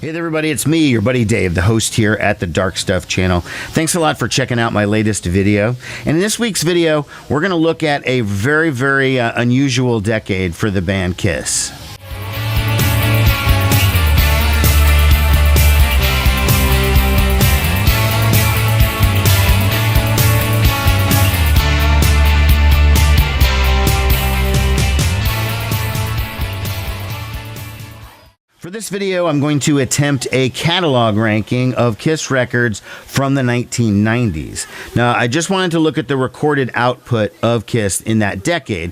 Hey there, everybody, it's me, your buddy Dave, the host here at the Dark Stuff channel. Thanks a lot for checking out my latest video. And in this week's video, we're going to look at a very unusual decade for the band Kiss. For this video, I'm going to attempt a catalog ranking of Kiss records from the 1990s. Now, I just wanted to look at the recorded output of Kiss in that decade.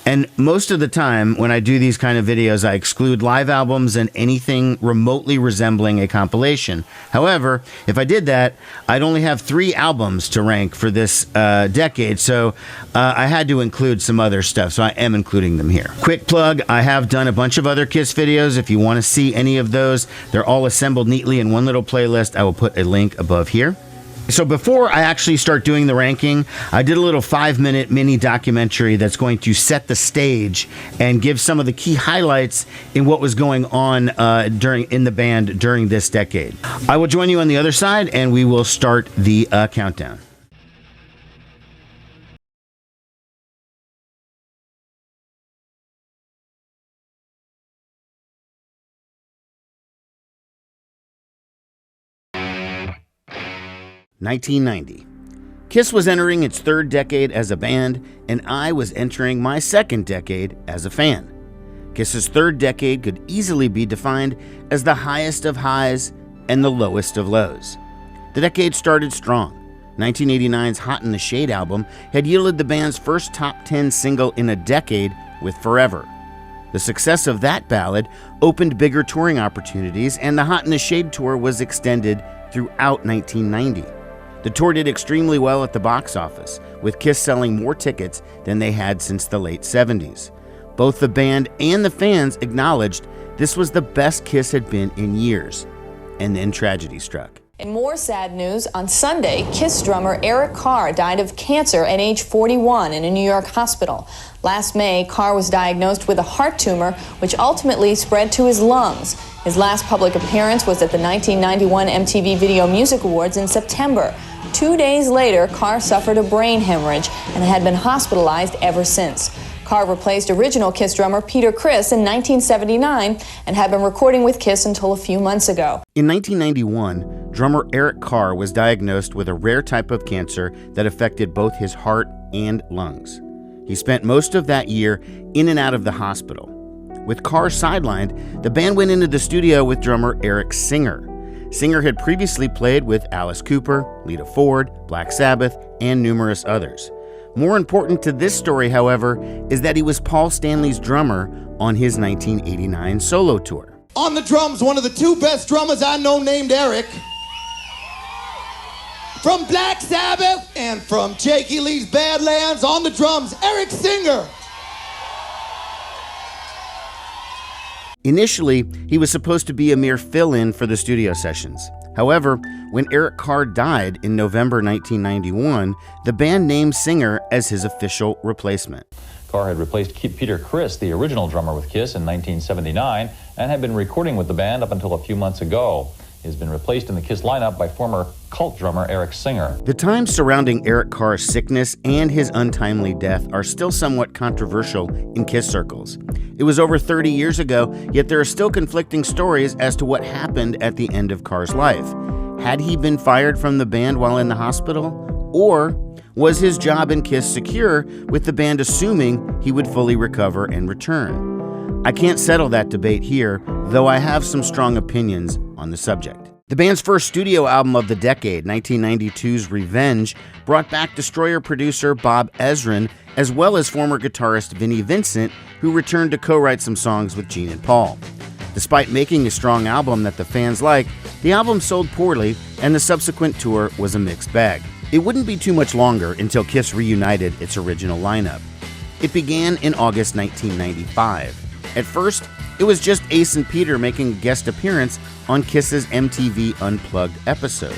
And most of the time, when I do these kind of videos, I exclude live albums and anything remotely resembling a compilation. However, if I did that, I'd only have 3 albums to rank for this decade, so I had to include some other stuff, so I am including them here. Quick plug, I have done a bunch of other Kiss videos. If you want to see any of those, they're all assembled neatly in one little playlist. I will put a link above here. So before I actually start doing the ranking, I did a little 5-minute mini documentary that's going to set the stage and give some of the key highlights in what was going on in the band during this decade. I will join you on the other side and we will start the countdown. (1990). Kiss was entering its 3rd decade as a band, and I was entering my 2nd decade as a fan. Kiss's 3rd decade could easily be defined as the highest of highs and the lowest of lows. The decade started strong. 1989's Hot in the Shade album had yielded the band's first top 10 single in a decade with Forever. The success of that ballad opened bigger touring opportunities, and the Hot in the Shade tour was extended throughout 1990. The tour did extremely well at the box office, with Kiss selling more tickets than they had since the late 70s. Both the band and the fans acknowledged this was the best Kiss had been in years. And then tragedy struck. In more sad news, on Sunday, Kiss drummer Eric Carr died of cancer at age 41 in a New York hospital. Last May, Carr was diagnosed with a heart tumor, which ultimately spread to his lungs. His last public appearance was at the 1991 MTV Video Music Awards in September. 2 days later, Carr suffered a brain hemorrhage and had been hospitalized ever since. Carr replaced original Kiss drummer Peter Criss in 1979 and had been recording with Kiss until a few months ago. In 1991, drummer Eric Carr was diagnosed with a rare type of cancer that affected both his heart and lungs. He spent most of that year in and out of the hospital. With Carr sidelined, the band went into the studio with drummer Eric Singer. Singer had previously played with Alice Cooper, Lita Ford, Black Sabbath, and numerous others. More important to this story, however, is that he was Paul Stanley's drummer on his 1989 solo tour. On the drums, one of the 2 best drummers I know named Eric. From Black Sabbath and from Jakey Lee's Badlands, on the drums, Eric Singer. Initially, he was supposed to be a mere fill-in for the studio sessions. However, when Eric Carr died in November 1991, the band named Singer as his official replacement. Carr had replaced Peter Criss, the original drummer with Kiss, in 1979, and had been recording with the band up until a few months ago. He has been replaced in the Kiss lineup by former Cult drummer Eric Singer. The times surrounding Eric Carr's sickness and his untimely death are still somewhat controversial in Kiss circles. It was over 30 years ago, yet there are still conflicting stories as to what happened at the end of Carr's life. Had he been fired from the band while in the hospital? Or was his job in Kiss secure, with the band assuming he would fully recover and return? I can't settle that debate here, though I have some strong opinions on the subject. The band's first studio album of the decade, 1992's Revenge, brought back Destroyer producer Bob Ezrin, as well as former guitarist Vinnie Vincent, who returned to co-write some songs with Gene and Paul. Despite making a strong album that the fans liked, the album sold poorly, and the subsequent tour was a mixed bag. It wouldn't be too much longer until Kiss reunited its original lineup. It began in August 1995. At first, it was just Ace and Peter making a guest appearance on Kiss's MTV Unplugged episode.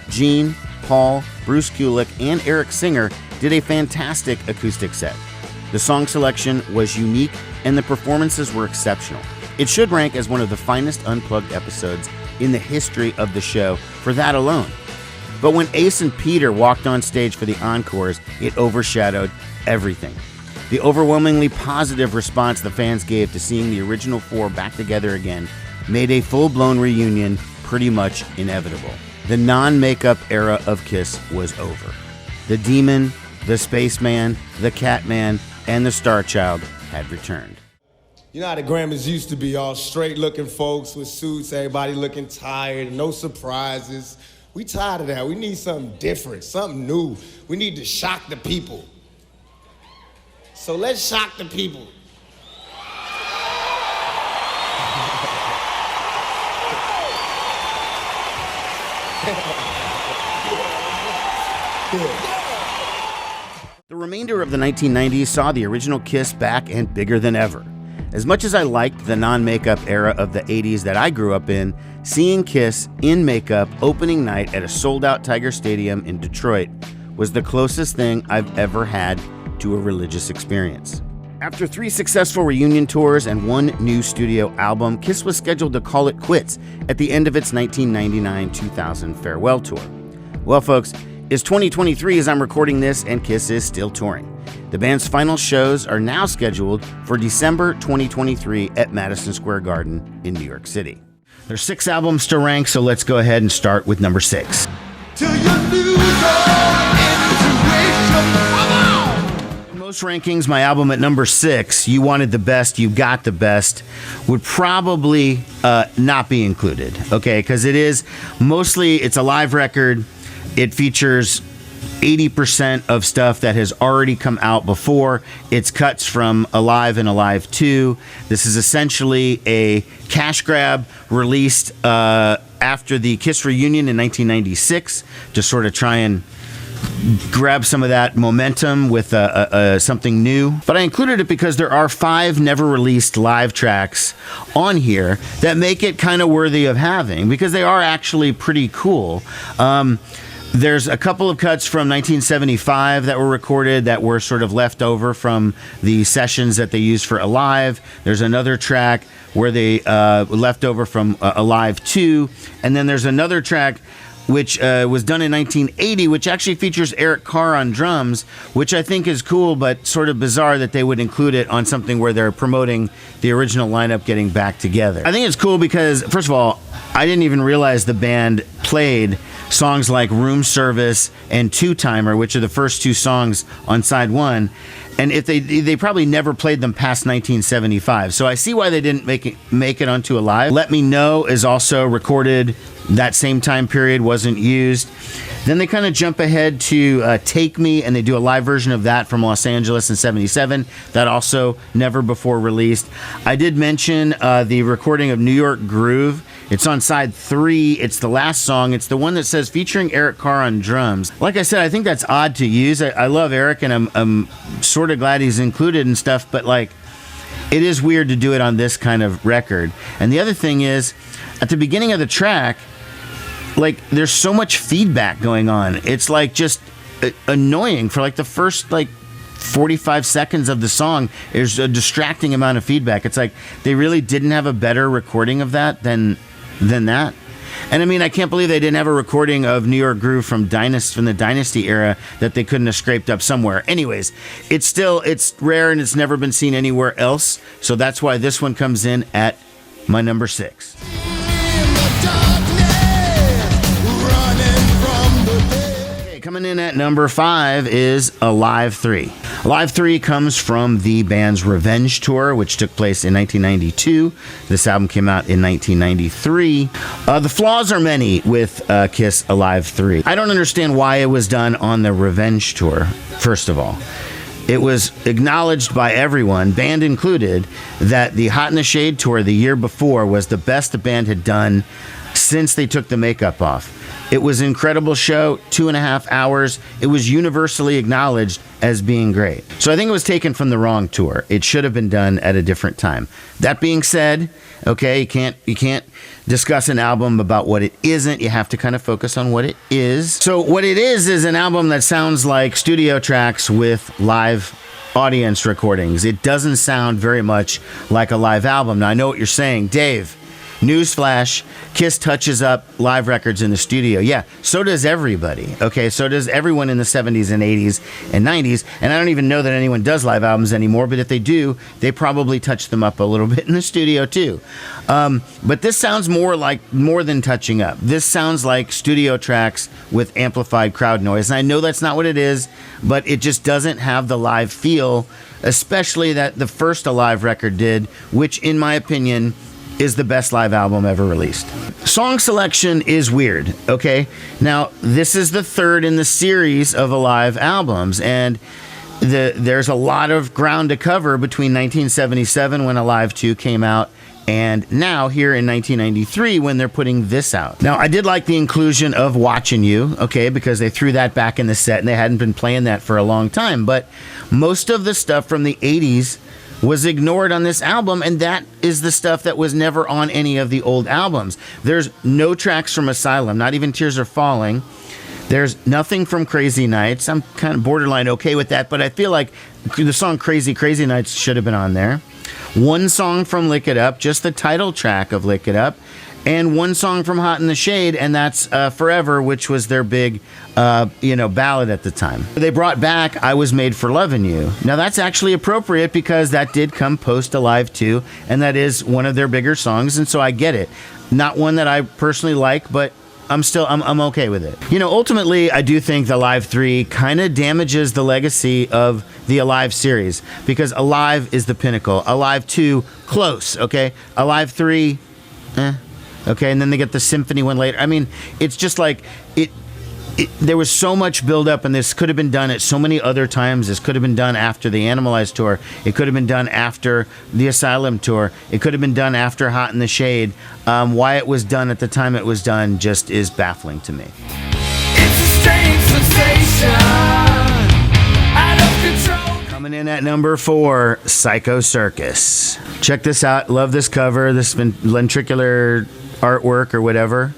Gene, Paul, Bruce Kulick, and Eric Singer did a fantastic acoustic set. The song selection was unique and the performances were exceptional. It should rank as one of the finest unplugged episodes in the history of the show for that alone. But when Ace and Peter walked on stage for the encores, it overshadowed everything. The overwhelmingly positive response the fans gave to seeing the original four back together again made a full-blown reunion pretty much inevitable. The non-makeup era of Kiss was over. The Demon, the Spaceman, the Catman, and the Star Child had returned. You know how the Grammys used to be, all straight-looking folks with suits, everybody looking tired, no surprises. We tired of that. We need something different, something new. We need to shock the people. So let's shock the people. The remainder of the 1990s saw the original Kiss back and bigger than ever. As much as I liked the non-makeup era of the 80s that I grew up in, seeing Kiss in makeup opening night at a sold-out Tiger Stadium in Detroit was the closest thing I've ever had to a religious experience. After 3 successful reunion tours and 1 new studio album, Kiss was scheduled to call it quits at the end of its 1999-2000 farewell tour. Well, folks, it's 2023 as I'm recording this, and Kiss is still touring. The band's final shows are now scheduled for December 2023 at Madison Square Garden in New York City. There's 6 albums to rank, so let's go ahead and start with number 6. Till you lose all intuition. Come on! In most rankings, my album at number 6, You Wanted the Best, You Got the Best, would probably not be included, okay? Because it's a live record. It features 80% of stuff that has already come out before. It's cuts from Alive and Alive 2. This is essentially a cash grab released after the Kiss reunion in 1996 to sort of try and grab some of that momentum with something new. But I included it because there are 5 never released live tracks on here that make it kind of worthy of having, because they are actually pretty cool. There's a couple of cuts from 1975 that were recorded that were sort of left over from the sessions that they used for Alive. There's another track where they left over from Alive 2. And then there's another track which was done in 1980, which actually features Eric Carr on drums, which I think is cool, but sort of bizarre that they would include it on something where they're promoting the original lineup getting back together. I think it's cool because, first of all, I didn't even realize the band played songs like Room Service and Two Timer, which are the first 2 songs on side 1. And if they probably never played them past 1975. So I see why they didn't make it onto Alive. Let Me Know is also recorded that same time period, wasn't used. Then they kind of jump ahead to Take Me, and they do a live version of that from Los Angeles in 77. That also never before released. I did mention the recording of New York Groove. It's on side 3. It's the last song. It's the one that says featuring Eric Carr on drums. Like I said, I think that's odd to use. I love Eric, and I'm sort of glad he's included and stuff, but like, it is weird to do it on this kind of record. And the other thing is, at the beginning of the track, like, there's so much feedback going on. It's like just annoying for like the first like 45 seconds of the song. There's a distracting amount of feedback. It's like they really didn't have a better recording of that than that. And I mean, I can't believe they didn't have a recording of New York Groove from the Dynasty era that they couldn't have scraped up somewhere. Anyways, it's rare and it's never been seen anywhere else. So that's why this one comes in at my number 6. Coming in at number 5 is Alive 3. Alive 3 comes from the band's Revenge tour, which took place in 1992. This album came out in 1993. The flaws are many with Kiss Alive 3. I don't understand why it was done on the Revenge tour, first of all. It was acknowledged by everyone, band included, that the Hot in the Shade tour the year before was the best the band had done since they took the makeup off. It was an incredible show, 2.5 hours. It was universally acknowledged as being great. So I think it was taken from the wrong tour. It should have been done at a different time. That being said, okay, you can't discuss an album about what it isn't. You have to kind of focus on what it is. So what it is an album that sounds like studio tracks with live audience recordings. It doesn't sound very much like a live album. Now, I know what you're saying, Dave. Newsflash, Kiss touches up live records in the studio. Yeah, so does everybody. Okay, so does everyone in the 70s and 80s and 90s. And I don't even know that anyone does live albums anymore, but if they do, they probably touch them up a little bit in the studio too. But this sounds more than touching up. This sounds like studio tracks with amplified crowd noise. And I know that's not what it is, but it just doesn't have the live feel, especially that the first Alive record did, which in my opinion is the best live album ever released. Song selection is weird, okay? Now, this is the third in the series of Alive albums, and there's a lot of ground to cover between 1977 when Alive 2 came out and now here in 1993 when they're putting this out. Now, I did like the inclusion of Watching You, okay, because they threw that back in the set and they hadn't been playing that for a long time, but most of the stuff from the 80s was ignored on this album, and that is the stuff that was never on any of the old albums. There's no tracks from Asylum, not even Tears Are Falling. There's nothing from Crazy Nights. I'm kind of borderline okay with that, but I feel like the song Crazy Crazy Nights should have been on there. One song from Lick It Up, just the title track of Lick It Up, and one song from Hot in the Shade, and that's Forever, which was their big ballad at the time. They brought back I Was Made for Lovin' You. Now that's actually appropriate because that did come post Alive 2, and that is one of their bigger songs, and so I get it. Not one that I personally like, but I'm okay with it. Ultimately, I do think the Alive 3 kind of damages the legacy of the Alive series because Alive is the pinnacle. Alive 2, close, okay? Alive 3, okay, and then they get the symphony one later. I mean, it's just like there was so much buildup, and this could have been done at so many other times. This could have been done after the Animalized tour. It could have been done after the Asylum tour. It could have been done after Hot in the Shade. Why it was done at the time it was done just is baffling to me. It's a strange sensation, out of control. Coming in at number 4, Psycho Circus. Check this out. Love this cover. This ventricular artwork or whatever.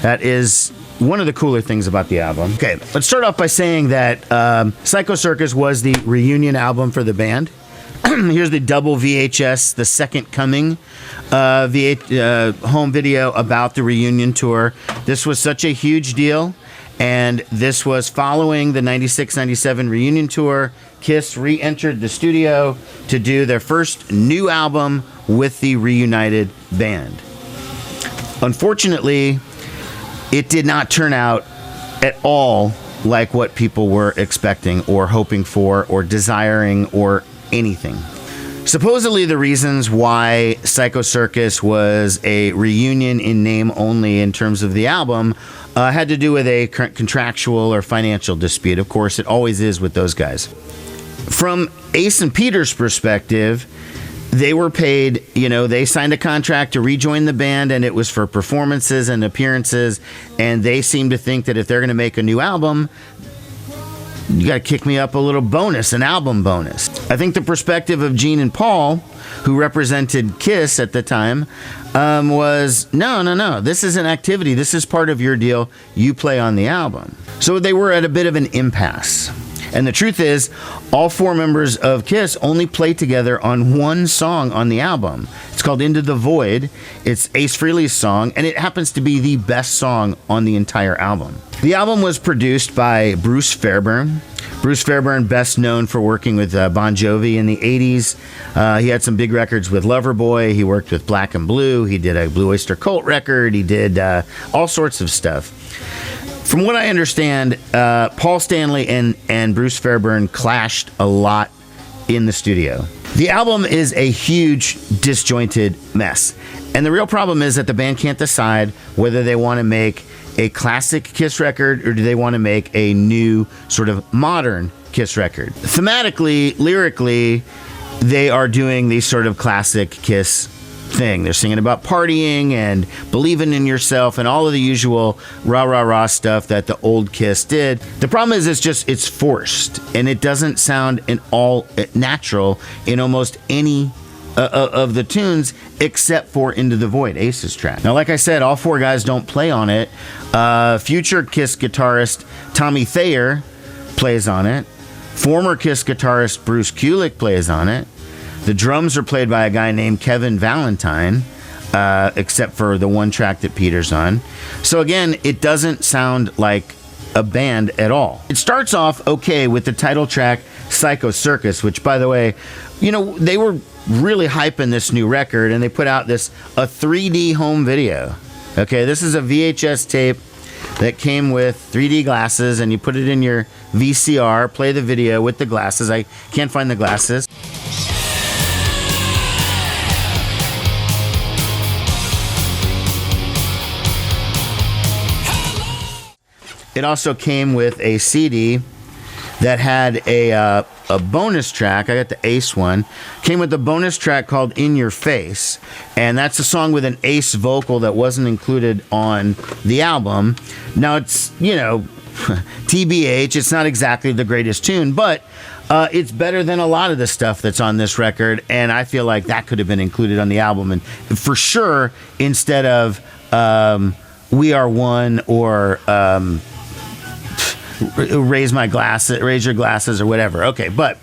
That is one of the cooler things about the album. Okay, let's start off by saying that Psycho Circus was the reunion album for the band. Here's the double VHS, The Second Coming home video about the reunion tour. This was such a huge deal, and this was following the 96-97 reunion tour. Kiss re-entered the studio to do their first new album with the reunited band. Unfortunately, it did not turn out at all like what people were expecting or hoping for or desiring or anything. Supposedly the reasons why Psycho Circus was a reunion in name only in terms of the album had to do with a contractual or financial dispute. Of course, it always is with those guys. From Ace and Peter's perspective, they were paid, they signed a contract to rejoin the band, and it was for performances and appearances, and they seem to think that if they're going to make a new album, you got to kick me up a little bonus, an album bonus. I think the perspective of Gene and Paul, who represented Kiss at the time, was, no, this is an activity. This is part of your deal. You play on the album. So they were at a bit of an impasse. And the truth is, all 4 members of Kiss only played together on one song on the album. It's called Into the Void. It's Ace Frehley's song, and it happens to be the best song on the entire album. The album was produced by Bruce Fairbairn. Bruce Fairbairn, best known for working with Bon Jovi in the 80s. He had some big records with Loverboy. He worked with Black and Blue. He did a Blue Oyster Cult record. He did all sorts of stuff. From what I understand, Paul Stanley and Bruce Fairbairn clashed a lot in the studio. The album is a huge, disjointed mess. And the real problem is that the band can't decide whether they want to make a classic Kiss record or do they want to make a new, sort of modern Kiss record. Thematically, lyrically, they are doing the sort of classic Kiss thing. They're singing about partying and believing in yourself and all of the usual rah-rah-rah stuff that the old Kiss did. The problem is it's forced, and it doesn't sound all natural in almost any of the tunes except for Into the Void, Ace's track. Now, like I said, all 4 guys don't play on it. Future Kiss guitarist Tommy Thayer plays on it. Former Kiss guitarist Bruce Kulick plays on it. The drums are played by a guy named Kevin Valentine, except for the one track that Peter's on. So again, it doesn't sound like a band at all. It starts off okay with the title track, Psycho Circus, which, by the way, you know, they were really hyping this new record, and they put out a 3D home video. Okay, this is a VHS tape that came with 3D glasses, and you put it in your VCR, play the video with the glasses. I can't find the glasses. It also came with a CD that had a bonus track. I got the Ace one. Came with a bonus track called In Your Face, and that's a song with an Ace vocal that wasn't included on the album. Now, it's, you know, TBH, it's not exactly the greatest tune, but it's better than a lot of the stuff that's on this record, and I feel like that could have been included on the album, and for sure, instead of We Are One or raise your glasses or whatever. Okay, but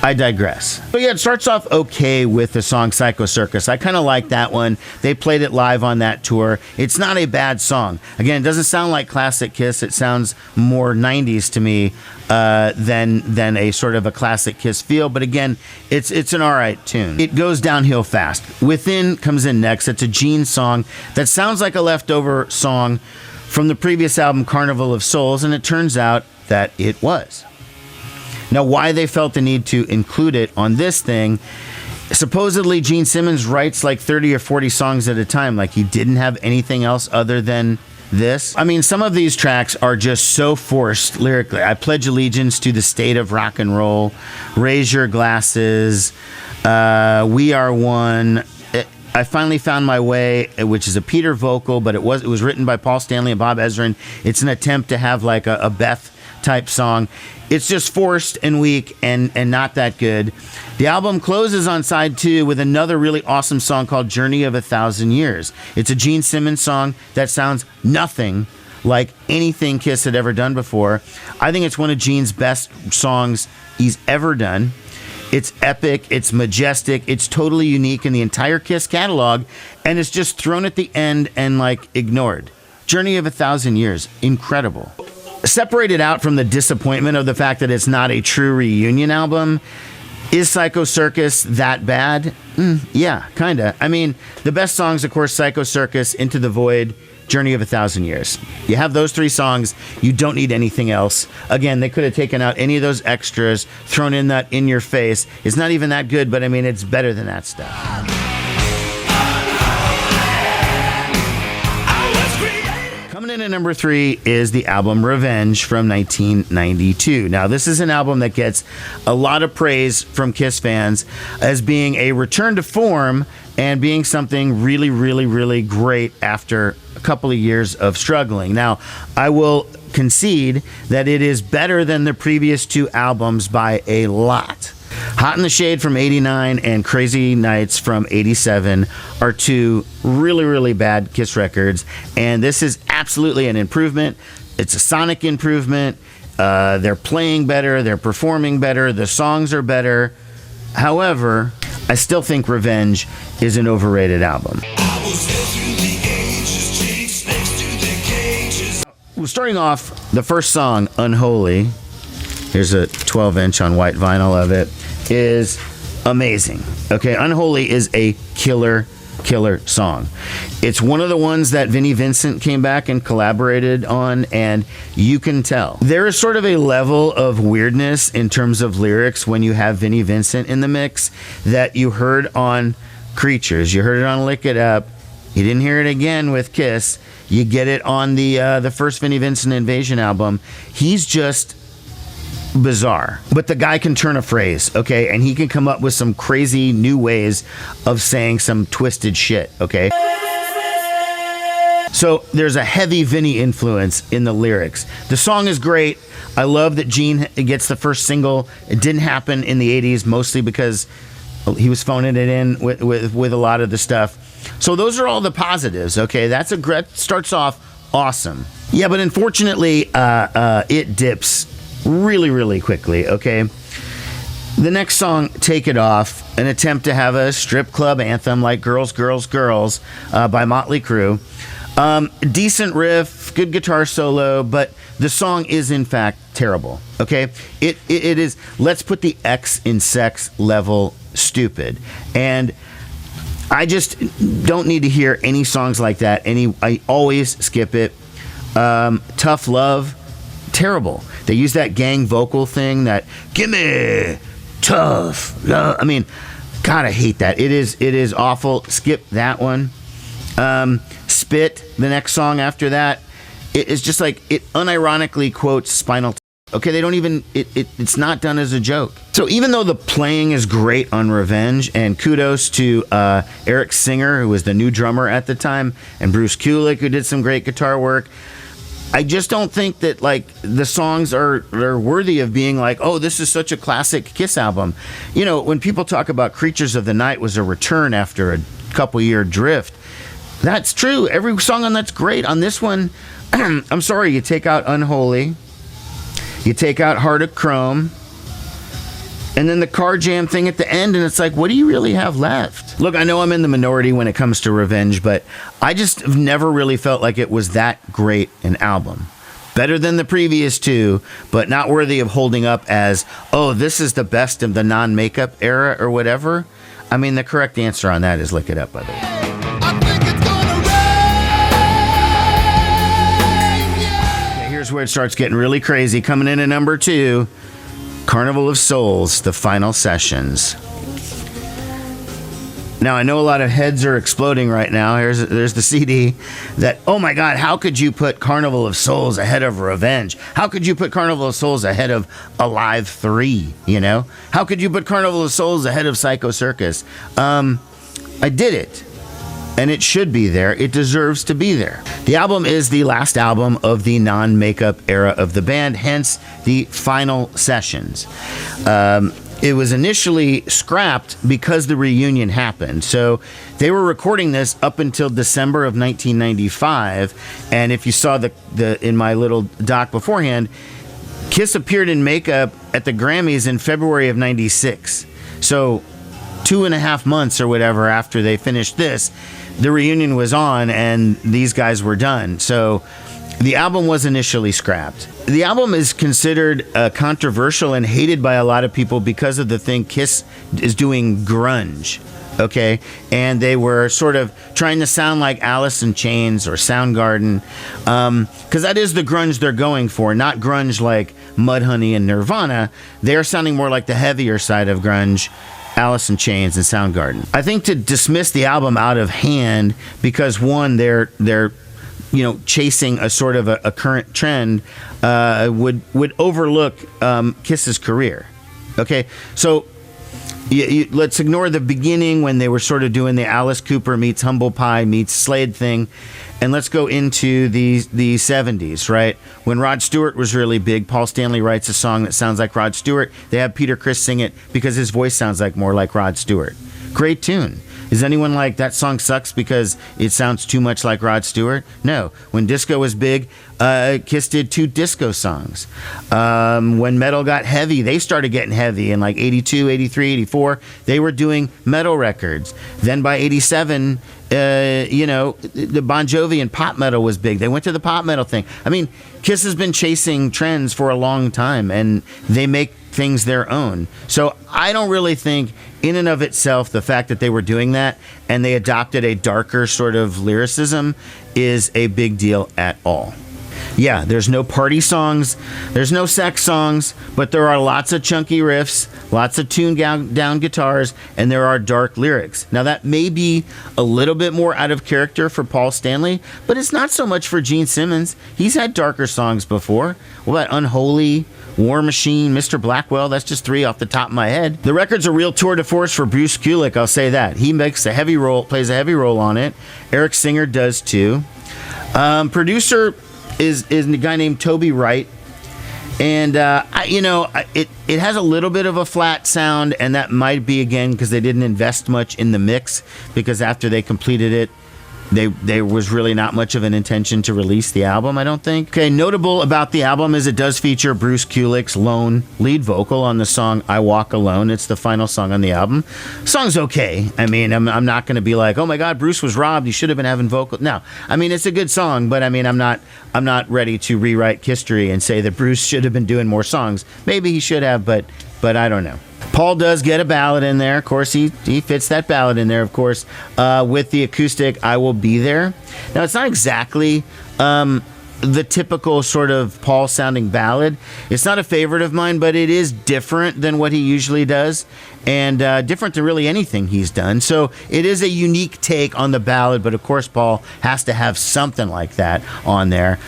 I digress. But yeah, it starts off okay with the song Psycho Circus. I kind of like that one. They played it live on that tour. It's not a bad song. Again, it doesn't sound like classic Kiss. It sounds more 90s to me than a sort of a classic Kiss feel. But again, it's an all right tune. It goes downhill fast. Within comes in next. It's a Gene song that sounds like a leftover song from the previous album, Carnival of Souls, and it turns out that it was. Now, why they felt the need to include it on this thing, supposedly Gene Simmons writes like 30 or 40 songs at a time, like he didn't have anything else other than this. I mean, some of these tracks are just so forced lyrically. I Pledge Allegiance to the State of Rock and Roll, Raise Your Glasses, We Are One, I Finally Found My Way, which is a Peter vocal, but it was written by Paul Stanley and Bob Ezrin. It's an attempt to have like a Beth type song. It's just forced and weak and not that good. The album closes on side 2 with another really awesome song called Journey of a Thousand Years. It's a Gene Simmons song that sounds nothing like anything Kiss had ever done before. I think it's one of Gene's best songs he's ever done. It's epic, it's majestic, it's totally unique in the entire Kiss catalog, and it's just thrown at the end and like ignored. Journey of a Thousand Years, incredible. Separated out from the disappointment of the fact that it's not a true reunion album, is Psycho Circus that bad? Yeah, kinda. I mean, the best songs, of course, Psycho Circus, Into the Void, Journey of a Thousand Years. You have those 3 songs, you don't need anything else. Again, they could have taken out any of those extras, thrown in that In Your Face. It's not even that good, but I mean, it's better than that stuff. Coming in at number 3 is the album Revenge from 1992. Now, this is an album that gets a lot of praise from Kiss fans as being a return to form and being something really, really, really great after a couple of years of struggling. Now, I will concede that it is better than the previous 2 albums by a lot. Hot in the Shade from 89 and Crazy Nights from 87 are 2 really, really bad Kiss records, and this is absolutely an improvement. It's a sonic improvement. They're playing better, they're performing better, the songs are better. However, I still think Revenge is an overrated album. Well, starting off, the first song, Unholy, here's a 12-inch on white vinyl of it, is amazing. Okay, Unholy is a killer song. It's one of the ones that Vinnie Vincent came back and collaborated on, and you can tell. There is sort of a level of weirdness in terms of lyrics when you have Vinnie Vincent in the mix that you heard on Creatures. You heard it on Lick It Up. You didn't hear it again with Kiss. You get it on the first Vinnie Vincent Invasion album. He's just bizarre, but the guy can turn a phrase, okay, and he can come up with some crazy new ways of saying some twisted shit, okay. So there's a heavy Vinnie influence in the lyrics. The song is great. I love that Gene gets the first single. It didn't happen in the 80s, mostly because he was phoning it in with a lot of the stuff. So those are all the positives, okay. That starts off awesome. Yeah, but unfortunately, it dips really, really quickly, okay? The next song, Take It Off, an attempt to have a strip club anthem like Girls, Girls, Girls by Motley Crue. Decent riff, good guitar solo, but the song is in fact terrible, okay? It is, let's put the X in sex level stupid. And I just don't need to hear any songs like that. I always skip it. Tough Love, terrible. They use that gang vocal thing, that gimme tough love. I mean, God, I hate that. It is awful. Skip that one. Spit, the next song after that, it's just like, it unironically quotes Spinal Tap. Okay, they don't even, it's not done as a joke. So even though the playing is great on Revenge, and kudos to Eric Singer, who was the new drummer at the time, and Bruce Kulick, who did some great guitar work, I just don't think that, like, the songs are worthy of being like, oh, this is such a classic Kiss album. You know, when people talk about Creatures of the Night was a return after a couple-year drift, that's true. Every song on that's great. On this one, I'm sorry, you take out Unholy, you take out Heart of Chrome, and then the car jam thing at the end, and it's like, what do you really have left? Look, I know I'm in the minority when it comes to Revenge, but I just have never really felt like it was that great an album. Better than the previous two, but not worthy of holding up as, oh, this is the best of the non-makeup era or whatever. I mean, the correct answer on that is look it up, by the way. Okay, here's where it starts getting really crazy. Coming in at number 2, Carnival of Souls, The Final Sessions. Now, I know a lot of heads are exploding right now. There's the CD that, oh my God, how could you put Carnival of Souls ahead of Revenge? How could you put Carnival of Souls ahead of Alive 3, you know? How could you put Carnival of Souls ahead of Psycho Circus? I did it, and it should be there. It deserves to be there. The album is the last album of the non-makeup era of the band, hence the Final Sessions. It was initially scrapped because the reunion happened. So they were recording this up until December of 1995. And if you saw the in my little doc beforehand, Kiss appeared in makeup at the Grammys in February of 96. So 2.5 months or whatever after they finished this, the reunion was on and these guys were done. So the album was initially scrapped. The album is considered controversial and hated by a lot of people because of the thing Kiss is doing grunge, okay? And they were sort of trying to sound like Alice in Chains or Soundgarden, because that is the grunge they're going for, not grunge like Mudhoney and Nirvana. They're sounding more like the heavier side of grunge, Alice in Chains and Soundgarden. I think to dismiss the album out of hand because, one, they're chasing a sort of a current trend would overlook Kiss's career. Okay, so let's ignore the beginning when they were sort of doing the Alice Cooper meets Humble Pie meets Slade thing, and let's go into the 70s, right? When Rod Stewart was really big, Paul Stanley writes a song that sounds like Rod Stewart. They have Peter Criss sing it because his voice sounds more like Rod Stewart. Great tune. Is anyone like, that song sucks because it sounds too much like Rod Stewart? No. When disco was big, Kiss did 2 disco songs. When metal got heavy, they started getting heavy in like 82, 83, 84. They were doing metal records. Then by 87, the Bon Jovi and pop metal was big. They went to the pop metal thing. I mean, Kiss has been chasing trends for a long time, and they make things their own. So I don't really think in and of itself the fact that they were doing that and they adopted a darker sort of lyricism is a big deal at all. Yeah, there's no party songs, there's no sex songs, but there are lots of chunky riffs, lots of tuned down guitars, and there are dark lyrics. Now that may be a little bit more out of character for Paul Stanley, but it's not so much for Gene Simmons. He's had darker songs before. What about Unholy, War Machine, Mr. Blackwell? That's just 3 off the top of my head. The record's a real tour de force for Bruce Kulick, I'll say that. He plays a heavy role on it. Eric Singer does too. Producer is a guy named Toby Wright, and it has a little bit of a flat sound, and that might be again because they didn't invest much in the mix, because after they completed it, there was really not much of an intention to release the album, I don't think. Okay, notable about the album is it does feature Bruce Kulick's lone lead vocal on the song I Walk Alone. It's the final song on the album. Song's okay. I mean, I'm not going to be like, oh my God, Bruce was robbed. He should have been having vocal. No, I mean, it's a good song, but I mean, I'm not ready to rewrite history and say that Bruce should have been doing more songs. Maybe he should have, but I don't know. Paul does get a ballad in there. Of course, he fits that ballad in there, of course, with the acoustic I Will Be There. Now, it's not exactly the typical sort of Paul-sounding ballad. It's not a favorite of mine, but it is different than what he usually does, and different than really anything he's done. So it is a unique take on the ballad, but of course Paul has to have something like that on there,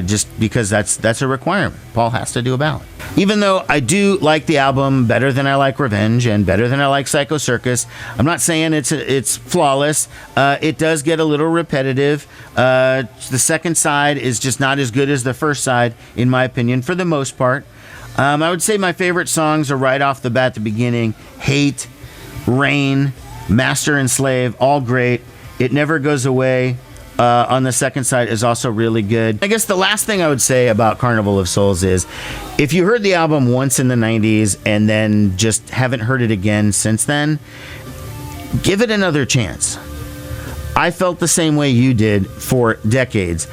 just because that's a requirement. Paul has to do a ballad. Even though I do like the album better than I like Revenge and better than I like Psycho Circus, I'm not saying it's flawless. It does get a little repetitive. The second side is just not as good as the first side, in my opinion, for the most part. I would say my favorite songs are right off the bat at the beginning. Hate, Rain, Master and Slave, all great. It Never Goes Away on the second side is also really good. I guess the last thing I would say about Carnival of Souls is if you heard the album once in the 90s and then just haven't heard it again since then, give it another chance. I felt the same way you did for decades.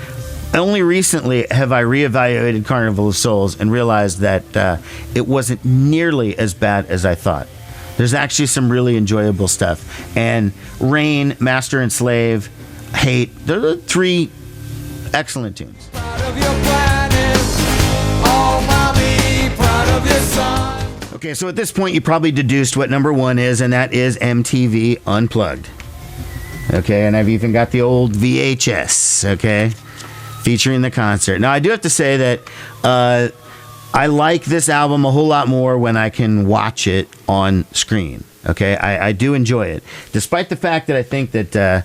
Only recently have I reevaluated Carnival of Souls and realized that it wasn't nearly as bad as I thought. There's actually some really enjoyable stuff. And Rain, Master and Slave, Hate, they're the three excellent tunes. Proud of your planet, oh mommy, proud of your son. Okay, so at this point you probably deduced what number one is, and that is MTV Unplugged. Okay, and I've even got the old VHS, okay, featuring the concert. Now, I do have to say that I like this album a whole lot more when I can watch it on screen. Okay, I do enjoy it, despite the fact that I think that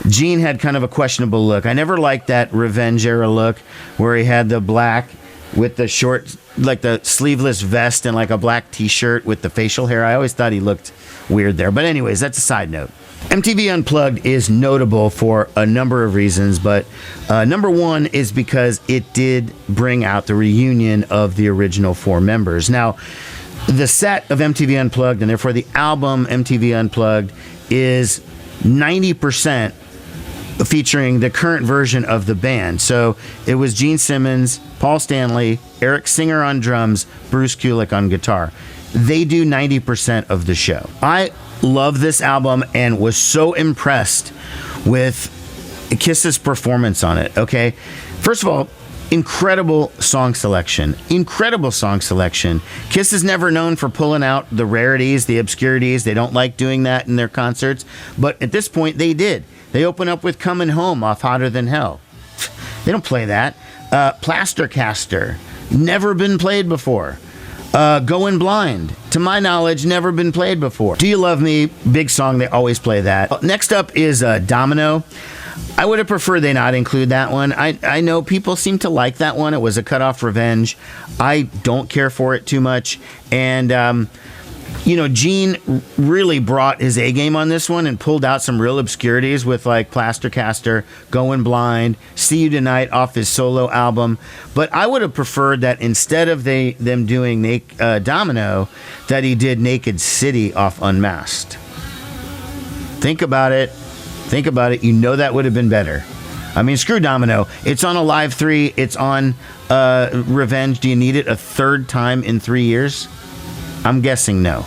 Gene had kind of a questionable look. I never liked that Revenge era look where he had the black with the short, like the sleeveless vest and like a black t-shirt with the facial hair. I always thought he looked weird there. But anyways, that's a side note. MTV Unplugged is notable for a number of reasons, but number one is because it did bring out the reunion of the original four members. Now, the set of MTV Unplugged, and therefore the album MTV Unplugged, is 90% featuring the current version of the band. So it was Gene Simmons, Paul Stanley, Eric Singer on drums, Bruce Kulick on guitar. They do 90% of the show. I love this album and was so impressed with Kiss's performance on it, okay? First of all, incredible song selection. Incredible song selection. Kiss is never known for pulling out the rarities, the obscurities. They don't like doing that in their concerts. But at this point, they did. They open up with Coming Home off Hotter Than Hell. They don't play that. Plaster Caster. Never been played before. Going Blind. To my knowledge, never been played before. Do You Love Me? Big song. They always play that. Next up is Domino. I would have preferred they not include that one. I know people seem to like that one. It was a cut-off Revenge. I don't care for it too much. And, Gene really brought his A-game on this one and pulled out some real obscurities with, like, Plaster Caster, Going Blind, See You Tonight off his solo album. But I would have preferred that instead of them doing Domino, that he did Naked City off Unmasked. Think about it. You know that would have been better. I mean, screw Domino. It's on Alive 3. It's on Revenge. Do you need it a third time in 3 years? I'm guessing no.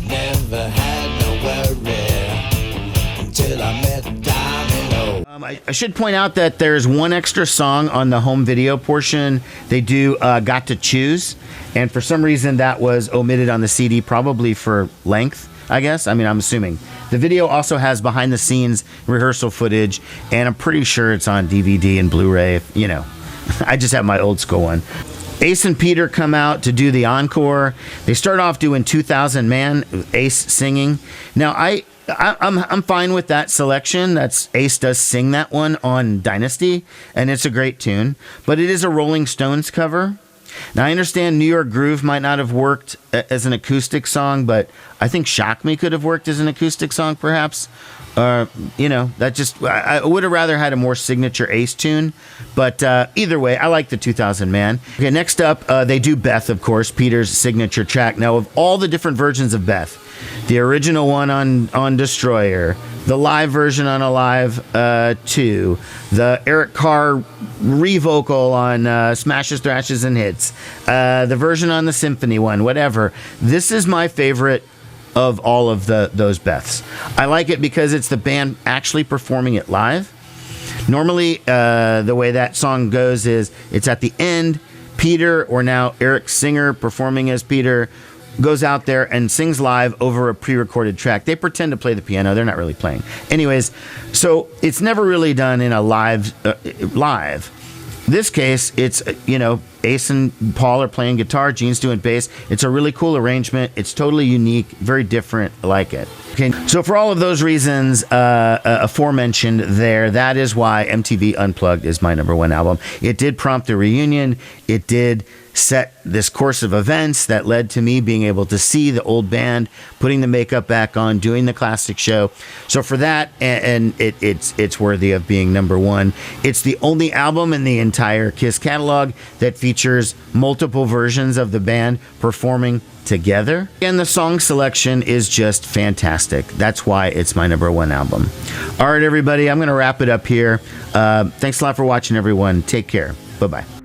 Never had no worry until I met Domino. I should point out that there's one extra song on the home video portion. They do Got to Choose. And for some reason, that was omitted on the CD, probably for length, I guess. I mean, I'm assuming. The video also has behind-the-scenes rehearsal footage, and I'm pretty sure it's on DVD and Blu-ray. I just have my old school one. Ace and Peter come out to do the encore. They start off doing 2000 Man, Ace singing. Now, I'm fine with that selection. That's Ace does sing that one on Dynasty, and it's a great tune. But it is a Rolling Stones cover. Now, I understand New York Groove might not have worked as an acoustic song, but I think Shock Me could have worked as an acoustic song, perhaps. That just, I would have rather had a more signature Ace tune, but either way, I like the 2000 Man. Okay, next up, they do Beth, of course, Peter's signature track. Now, of all the different versions of Beth, the original one on Destroyer, the live version on Alive 2, the Eric Carr re-vocal on Smashes, Thrashes, and Hits, the version on the Symphony one, whatever. This is my favorite of all of those Beths. I like it because it's the band actually performing it live. Normally, the way that song goes is it's at the end, Peter, or now Eric Singer performing as Peter, goes out there and sings live over a pre-recorded track. They pretend to play the piano. They're not really playing. Anyways, so it's never really done in a live. This case, it's, Ace and Paul are playing guitar, Gene's doing bass. It's a really cool arrangement. It's totally unique, very different. I like it. Okay, so for all of those reasons aforementioned there, that is why MTV Unplugged is my number one album. It did prompt a reunion. It did set this course of events that led to me being able to see the old band, putting the makeup back on, doing the classic show. So for that, and it's worthy of being number one. It's the only album in the entire Kiss catalog that features multiple versions of the band performing together. And the song selection is just fantastic. That's why it's my number one album. All right, everybody, I'm going to wrap it up here. Thanks a lot for watching, everyone. Take care. Bye-bye.